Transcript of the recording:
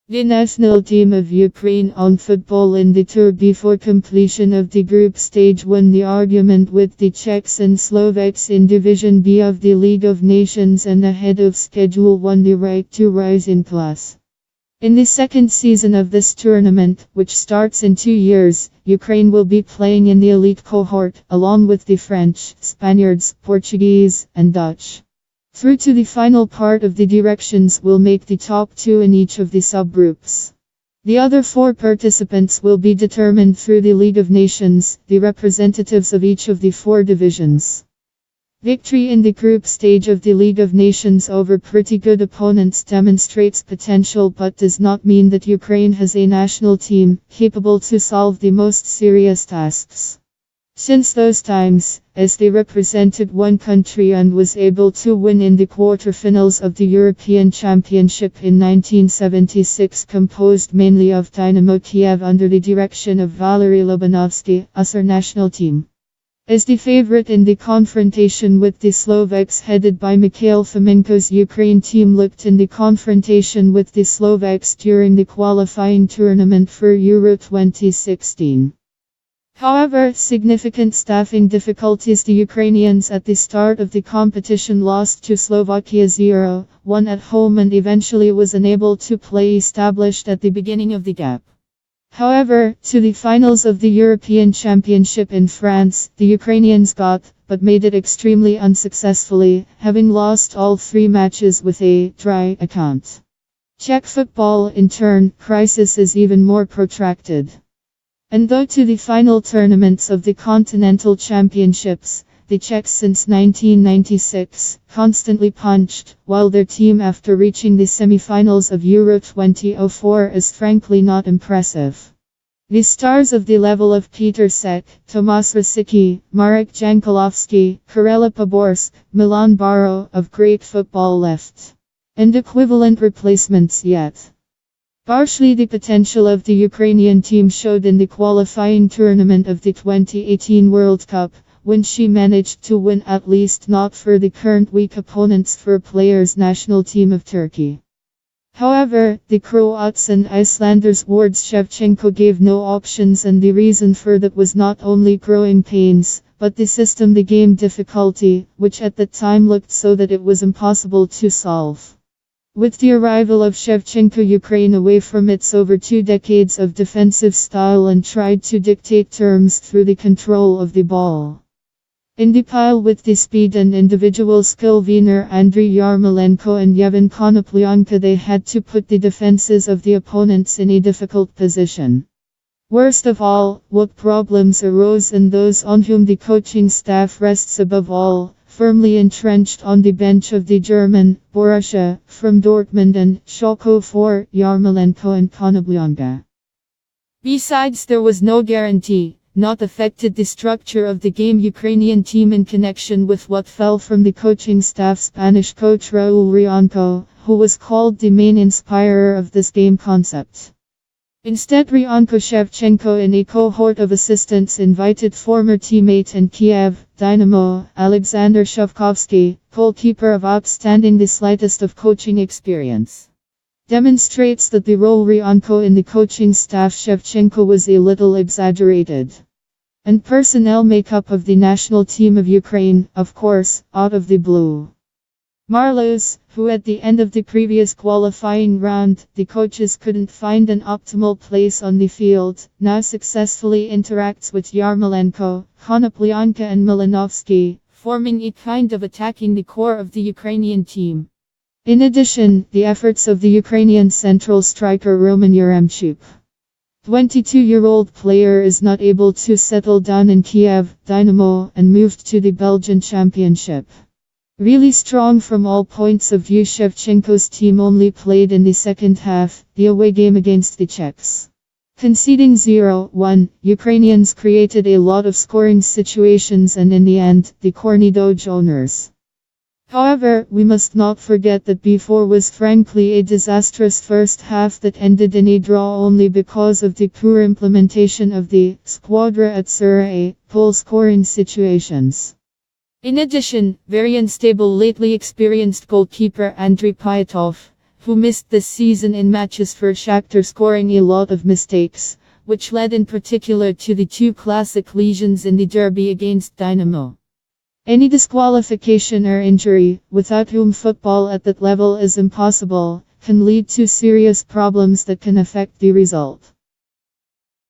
The national team of Ukraine on football in the tour before completion of the group stage won the argument with the Czechs and Slovaks in Division B of the League of Nations and ahead of schedule won the right to rise in class. In the second season of this tournament, which starts in 2 years, Ukraine will be playing in the elite cohort, along with the French, Spaniards, Portuguese, and Dutch. Through to the final part of the directions will make the top 2 in each of the subgroups. The other 4 participants will be determined through the League of Nations, the representatives of each of the 4 divisions. Victory in the group stage of the League of Nations over pretty good opponents demonstrates potential but does not mean that Ukraine has a national team capable to solve the most serious tasks. Since those times, as they represented one country and was able to win in the quarterfinals of the European Championship in 1976 composed mainly of Dynamo Kiev under the direction of Valery Lobanovsky, as our national team. As the favorite in the confrontation with the Slovaks headed by Mikhail Fomenko's Ukraine team looked in the confrontation with the Slovaks during the qualifying tournament for Euro 2016. However, significant staffing difficulties. The Ukrainians at the start of the competition lost to Slovakia 0-1 at home and eventually was unable to play established at the beginning of the gap. However, to the finals of the European Championship in France, the Ukrainians got, but made it extremely unsuccessfully, having lost all 3 matches with a dry account. Czech football, in turn, crisis is even more protracted. And though to the final tournaments of the Continental Championships, the Czechs since 1996 constantly punched, while their team after reaching the semi-finals of Euro 2004 is frankly not impressive. The stars of the level of Peter Cech, Tomáš Rosický, Marek Jankulovsky, Karel Poborsk, Milan Baro of great football left. And equivalent replacements yet. Partially the potential of the Ukrainian team showed in the qualifying tournament of the 2018 World Cup, when she managed to win at least not for the current weak opponents for players' national team of Turkey. However, the Croats and Icelanders wards Shevchenko gave no options and the reason for that was not only growing pains, but the system the game difficulty, which at the time looked so that it was impossible to solve. With the arrival of Shevchenko, Ukraine away from its over 2 decades of defensive style and tried to dictate terms through the control of the ball. In the pile with the speed and individual skill Wiener, Andriy Yarmolenko and Yevhen Konoplyanka, they had to put the defenses of the opponents in a difficult position. Worst of all, what problems arose in those on whom the coaching staff rests above all, firmly entrenched on the bench of the German, Borussia, from Dortmund and Schalke for Yarmolenko and Konoplyanka. Besides, there was no guarantee, not affected the structure of the game Ukrainian team in connection with what fell from the coaching staff Spanish coach Raúl Rianco, who was called the main inspirer of this game concept. Instead, Rianco Shevchenko in a cohort of assistants invited former teammate and Kiev, Dynamo, Alexander Shovkovsky, goalkeeper of outstanding the slightest of coaching experience. Demonstrates that the role Rianco in the coaching staff Shevchenko was a little exaggerated. And personnel makeup of the national team of Ukraine, of course, out of the blue. Marlos, who at the end of the previous qualifying round, the coaches couldn't find an optimal place on the field, now successfully interacts with Yarmolenko, Konoplyanka and Malinovsky, forming a kind of attacking the core of the Ukrainian team. In addition, the efforts of the Ukrainian central striker Roman Yaremchuk, 22-year-old player, is not able to settle down in Kiev, Dynamo, and moved to the Belgian Championship. Really strong from all points of view. Shevchenko's team only played in the second half, the away game against the Czechs. Conceding 0-1, Ukrainians created a lot of scoring situations and in the end, the Cornidoj owners. However, we must not forget that before was frankly a disastrous first half that ended in a draw only because of the poor implementation of the squadra azzurra goal scoring situations. In addition, very unstable lately experienced goalkeeper Andriy Pyatov, who missed this season in matches for Shakhtar, scoring a lot of mistakes, which led in particular to the two classic lesions in the derby against Dynamo. Any disqualification or injury, without whom football at that level is impossible, can lead to serious problems that can affect the result.